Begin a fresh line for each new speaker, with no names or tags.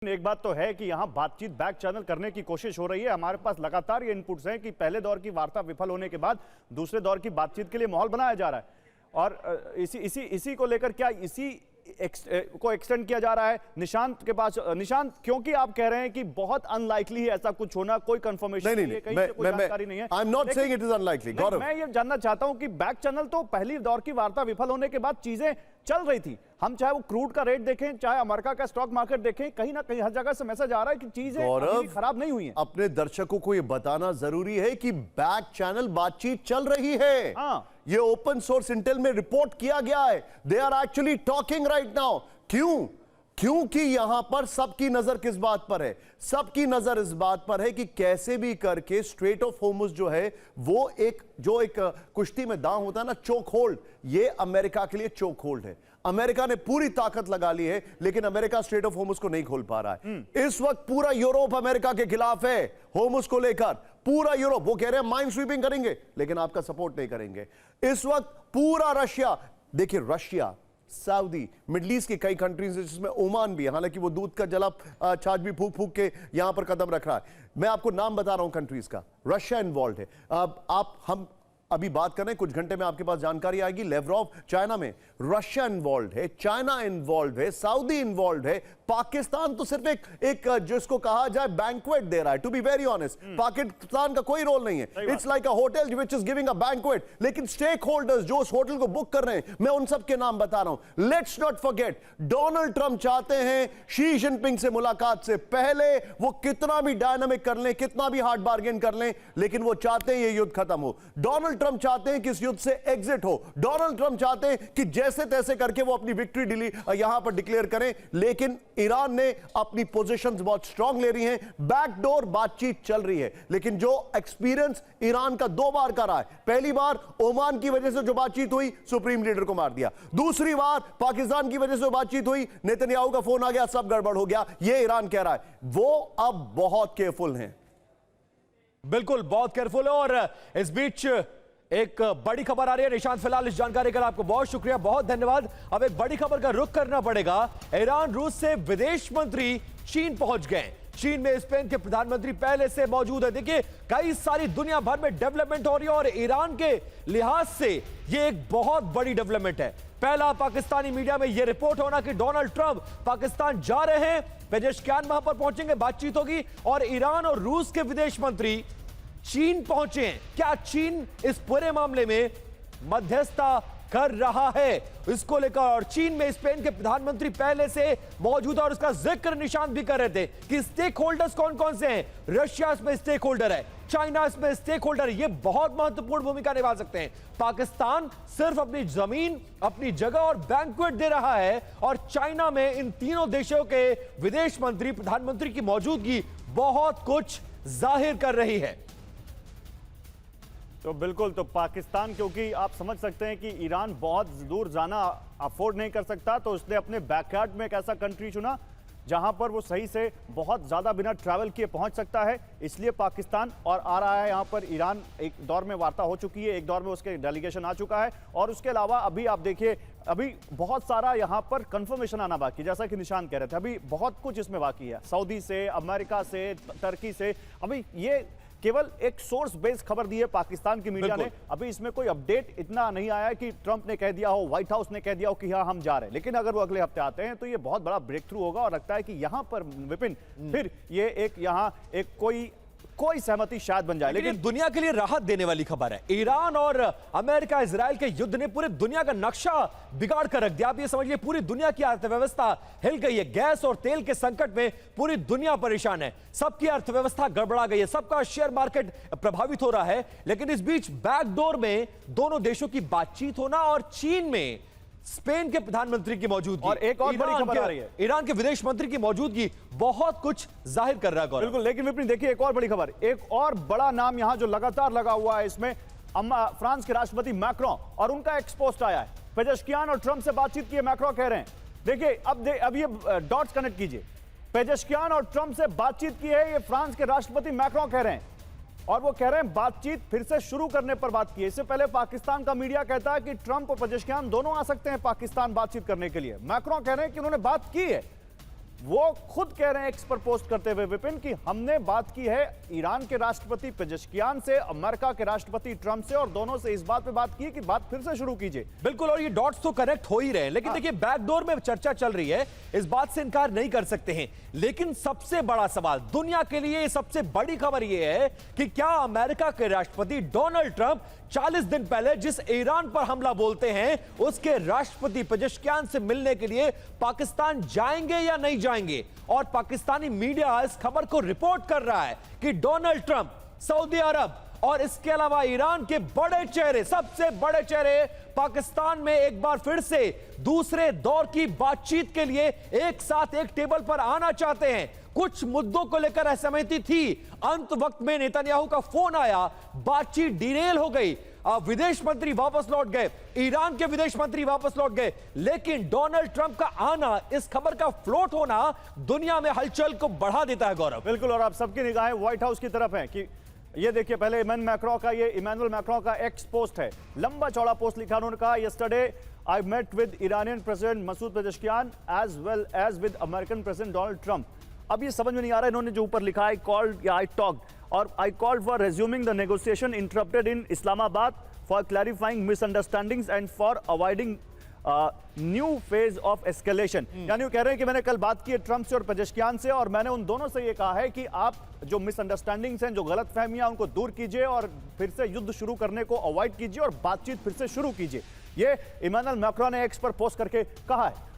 एक बात तो है कि यहां बातचीत बैक चैनल करने की कोशिश हो रही है। हमारे पास लगातार ये इनपुट्स हैं कि पहले दौर की वार्ता विफल होने के बाद दूसरे दौर की बातचीत के लिए माहौल बनाया जा रहा है और इसी को लेकर क्या इसी को एक्सटेंड किया जा रहा है निशांत के पास। निशांत, क्योंकि आप कह रहे हैं कि बहुत अनलाइकली है ऐसा कुछ होना, कोई कंफर्मेशन नहीं है, कहीं से कोई जानकारी नहीं है।
I am not saying it is unlikely. Gaurav, मैं
ये जानना चाहता हूं कि बैक चैनल तो पहली दौर की वार्ता विफल होने के बाद चीजें चल रही थी। हम चाहे वो क्रूड का रेट देखें, चाहे अमेरिका का स्टॉक मार्केट देखें, कहीं ना कहीं हर जगह से मैसेज आ रहा है कि चीजें अभी खराब नहीं हुई हैं।
अपने दर्शकों को ये बताना जरूरी है कि बैक चैनल बातचीत चल रही है। ये ओपन सोर्स इंटेल में रिपोर्ट किया गया है। They are actually talking right now. क्यों? क्योंकि यहां पर सबकी नजर किस बात पर है? सबकी नजर इस बात पर है कि कैसे भी करके स्ट्रेट ऑफ होर्मुज जो है वो एक कुश्ती में दांव होता है ना, चोक होल्ड, ये अमेरिका के लिए चोक होल्ड है। अमेरिका ने पूरी ताकत लगा ली है, लेकिन अमेरिका स्ट्रेट ऑफ होर्मुज को नहीं खोल पा रहा है। इस वक्त पूरा यूरोप अमेरिका के खिलाफ है होर्मुज को लेकर। पूरा यूरोप, वो कह रहे हैं माइंड स्वीपिंग करेंगे, लेकिन आपका सपोर्ट नहीं करेंगे। इस वक्त पूरा रशिया, देखिए रशिया, सऊदी, मिडल ईस्ट की कई कंट्रीज जिसमें ओमान भी है, हालांकि वो दूध का जला छाछ भी फूक फूक के यहां पर कदम रख रहा है। मैं आपको नाम बता रहा हूं कंट्रीज का, रशिया इन्वॉल्व है। हम अभी बात कर रहे हैं, कुछ घंटे में आपके पास जानकारी आएगी। लेवरॉव चाइना में, रशिया इन्वॉल्व है, चाइना इन्वॉल्व है, सऊदी इन्वॉल्व है। पाकिस्तान तो सिर्फ एक जिसको कहा जाए बैंक्वेट दे रहा है। To be very honest, Pakistan का कोई रोल नहीं है। It's like a hotel which is giving a banquet, लेकिन स्टेक होल्डर्स जो उस होटल को बुक कर रहे हैं, मैं उन सब के नाम बता रहा हूं। Let's not forget, Donald Trump चाहते हैं शी जिनपिंग से मुलाकात से पहले वो कितना भी डायनामिक कर लें, कितना भी हार्ड बार्गेन कर लें, लेकिन वो चाहते हैं ये युद्ध खत्म हो। डोनाल्ड ट्रंप चाहते हैं कि इस युद्ध से एग्जिट हो। डोनाल्ड ट्रंप चाहते हैं कि जैसे तैसे करके वो अपनी विक्ट्री यहां पर डिक्लेयर करें, लेकिन ईरान ने अपनी पोजीशंस बहुत स्ट्रांग ले रही हैं। बैकडोर बातचीत चल रही है, लेकिन जो एक्सपीरियंस ईरान का दो बार का रहा है, पहली बार ओमान की वजह से जो बातचीत हुई, सुप्रीम लीडर को मार दिया। दूसरी बार पाकिस्तान की वजह से बातचीत हुई, नेतन्याहू का फोन आ गया, सब गड़बड़ हो गया। यह ईरान कह रहा है। वो अब बहुत केयरफुल हैं,
बिल्कुल बहुत केयरफुल है। और इस बीच एक बड़ी खबर आ रही है। निशांत, फिलहाल इस जानकारी के लिए आपको बहुत शुक्रिया, बहुत धन्यवाद। अब एक बड़ी खबर का रुख करना पड़ेगा। ईरान रूस से विदेश मंत्री चीन पहुंच गए। चीन में स्पेन के प्रधानमंत्री पहले से मौजूद है। देखिए, कई सारी दुनिया भर में डेवलपमेंट हो रही है और ईरान के लिहाज से यह एक बहुत बड़ी डेवलपमेंट है। पहला पाकिस्तानी मीडिया में यह रिपोर्ट होना कि डोनाल्ड ट्रंप पाकिस्तान जा रहे हैं, पेजेशकियान वहां पर पहुंचेंगे, बातचीत होगी, और ईरान और रूस के विदेश मंत्री चीन पहुंचे हैं। क्या चीन इस पूरे मामले में मध्यस्थता कर रहा है, इसको लेकर? और चीन में स्पेन के प्रधानमंत्री पहले से मौजूद है और उसका जिक्र निशांत भी कर रहे थे कि स्टेक होल्डर्स कौन कौन से हैं। रशिया इसमें स्टेक होल्डर है, चाइना इसमें स्टेक होल्डर है। ये बहुत महत्वपूर्ण भूमिका निभा सकते हैं। पाकिस्तान सिर्फ अपनी जमीन, अपनी जगह और बैंक्वेट दे रहा है, और चाइना में इन तीनों देशों के विदेश मंत्री, प्रधानमंत्री की मौजूदगी बहुत कुछ जाहिर कर रही है।
तो बिल्कुल, तो पाकिस्तान, क्योंकि आप समझ सकते हैं कि ईरान बहुत दूर जाना अफोर्ड नहीं कर सकता, तो उसने अपने बैकयार्ड में एक ऐसा कंट्री चुना जहां पर वो सही से बहुत ज्यादा बिना ट्रैवल किए पहुंच सकता है। इसलिए पाकिस्तान और आ रहा है यहां पर। ईरान एक दौर में वार्ता हो चुकी है, एक दौर में उसके डेलीगेशन आ चुका है, और उसके अलावा अभी आप देखिए, अभी बहुत सारा यहां पर कंफर्मेशन आना बाकी, जैसा कि निशांत कह रहे थे, अभी बहुत कुछ इसमें बाकी है। सऊदी से, अमेरिका से, टर्की से, अभी ये केवल एक सोर्स बेस्ड खबर दी है पाकिस्तान की मीडिया ने। अभी इसमें कोई अपडेट इतना नहीं आया है कि ट्रंप ने कह दिया हो, व्हाइट हाउस ने कह दिया हो कि हाँ हम जा रहे हैं। लेकिन अगर वो अगले हफ्ते आते हैं तो ये बहुत बड़ा ब्रेक थ्रू होगा, और लगता है कि यहां पर विपिन फिर ये एक कोई सहमति शायद बन जाए।
लेकिन दुनिया के लिए राहत देने वाली खबर है। ईरान और अमेरिका इजराइल के युद्ध ने पूरे दुनिया का नक्शा बिगाड़ कर रख दिया। आप ये समझिए, पूरी दुनिया की अर्थव्यवस्था हिल गई है। गैस और तेल के संकट में पूरी दुनिया परेशान है, सबकी अर्थव्यवस्था गड़बड़ा गई है, सबका शेयर मार्केट प्रभावित हो रहा है। लेकिन इस बीच बैकडोर में दोनों देशों की बातचीत होना और चीन में स्पेन के प्रधानमंत्री की मौजूदगी
और एक और बड़ी खबर आ रही है,
ईरान के विदेश मंत्री की मौजूदगी बहुत कुछ जाहिर कर रहा है।
बिल्कुल, लेकिन विपिन देखिए, एक और बड़ी खबर, एक और बड़ा नाम यहां जो लगातार लगा हुआ है इसमें, फ्रांस के राष्ट्रपति मैक्रों, और उनका एक्सपोस्ट आया है। पेजेशकियान और ट्रंप से बातचीत की है, मैक्रों कह रहे हैं। देखिए, अब ये डॉट्स कनेक्ट कीजिए। पेजेशकियान और ट्रंप से बातचीत की है, ये फ्रांस के राष्ट्रपति मैक्रों कह रहे हैं। और वो कह रहे हैं बातचीत फिर से शुरू करने पर बात की है। इससे पहले पाकिस्तान का मीडिया कहता है कि ट्रंप और पेजेशकियान दोनों आ सकते हैं पाकिस्तान बातचीत करने के लिए। मैक्रों कह रहे हैं कि उन्होंने बात की है। वो खुद कह रहे हैं एक्स पर पोस्ट करते हुए विपिन कि हमने बात की है ईरान के राष्ट्रपति पेजेश्कियान से, अमेरिका के राष्ट्रपति ट्रंप से, और दोनों से इस बात पे बात की कि बात फिर से शुरू कीजिए।
बिल्कुल, और ये डॉट्स तो कनेक्ट हो ही रहे हैं, लेकिन देखिए बैकडोर में चर्चा चल रही है, इस बात से इनकार नहीं कर सकते हैं। लेकिन सबसे बड़ा सवाल दुनिया के लिए, सबसे बड़ी खबर यह है कि क्या अमेरिका के राष्ट्रपति डोनाल्ड ट्रंप 40 दिन पहले जिस ईरान पर हमला बोलते हैं उसके राष्ट्रपति पेजेश्कियान से मिलने के लिए पाकिस्तान जाएंगे या नहीं जाएंगे। और पाकिस्तानी मीडिया इस खबर को रिपोर्ट कर रहा है कि डोनाल्ड ट्रंप, सऊदी अरब और इसके अलावा ईरान के बड़े चेहरे, सबसे बड़े चेहरे पाकिस्तान में एक बार फिर से दूसरे दौर की बातचीत के लिए एक साथ एक टेबल पर आना चाहते हैं। कुछ मुद्दों को लेकर असहमति थी, अंत वक्त में नेतन्याहू का फोन आया, बातचीत डिरेल हो गई, विदेश मंत्री वापस लौट गए, ईरान के विदेश मंत्री वापस लौट गए, लेकिन डोनाल्ड ट्रंप का आना, इस खबर का फ्लोट होना दुनिया में हलचल को बढ़ा देता है। गौरव,
बिल्कुल, और आप सबकी निगाहें व्हाइट हाउस की तरफ हैं कि ये देखिए, पहले इमैनुअल मैक्रों का एक्स पोस्ट है, लंबा चौड़ा पोस्ट लिखा, उन्होंने कहा yesterday I met with Iranian president Masoud Pezeshkian as well as with American president Donald Trump. अब ये समझ में नहीं आ रहा है इन्होंने जो ऊपर लिखा है, कॉल्ड या आई टॉक्ड, और I called for resuming the negotiation interrupted in Islamabad for clarifying misunderstandings and for avoiding new phase of escalation. यानी वो कह रहे हैं कि मैंने कल बात की है ट्रंप से और पेजेश्कियान से, और मैंने उन दोनों से ये कहा है कि आप जो मिसअंडरस्टैंडिंग्स हैं, जो गलतफहमियां, उनको दूर कीजिए और फिर से युद्ध शुरू करने को अवॉइड कीजिए और बातचीत फिर से शुरू कीजिए। ये इमैनुअल मैक्रों ने एक्स पर पोस्ट करके कहा है।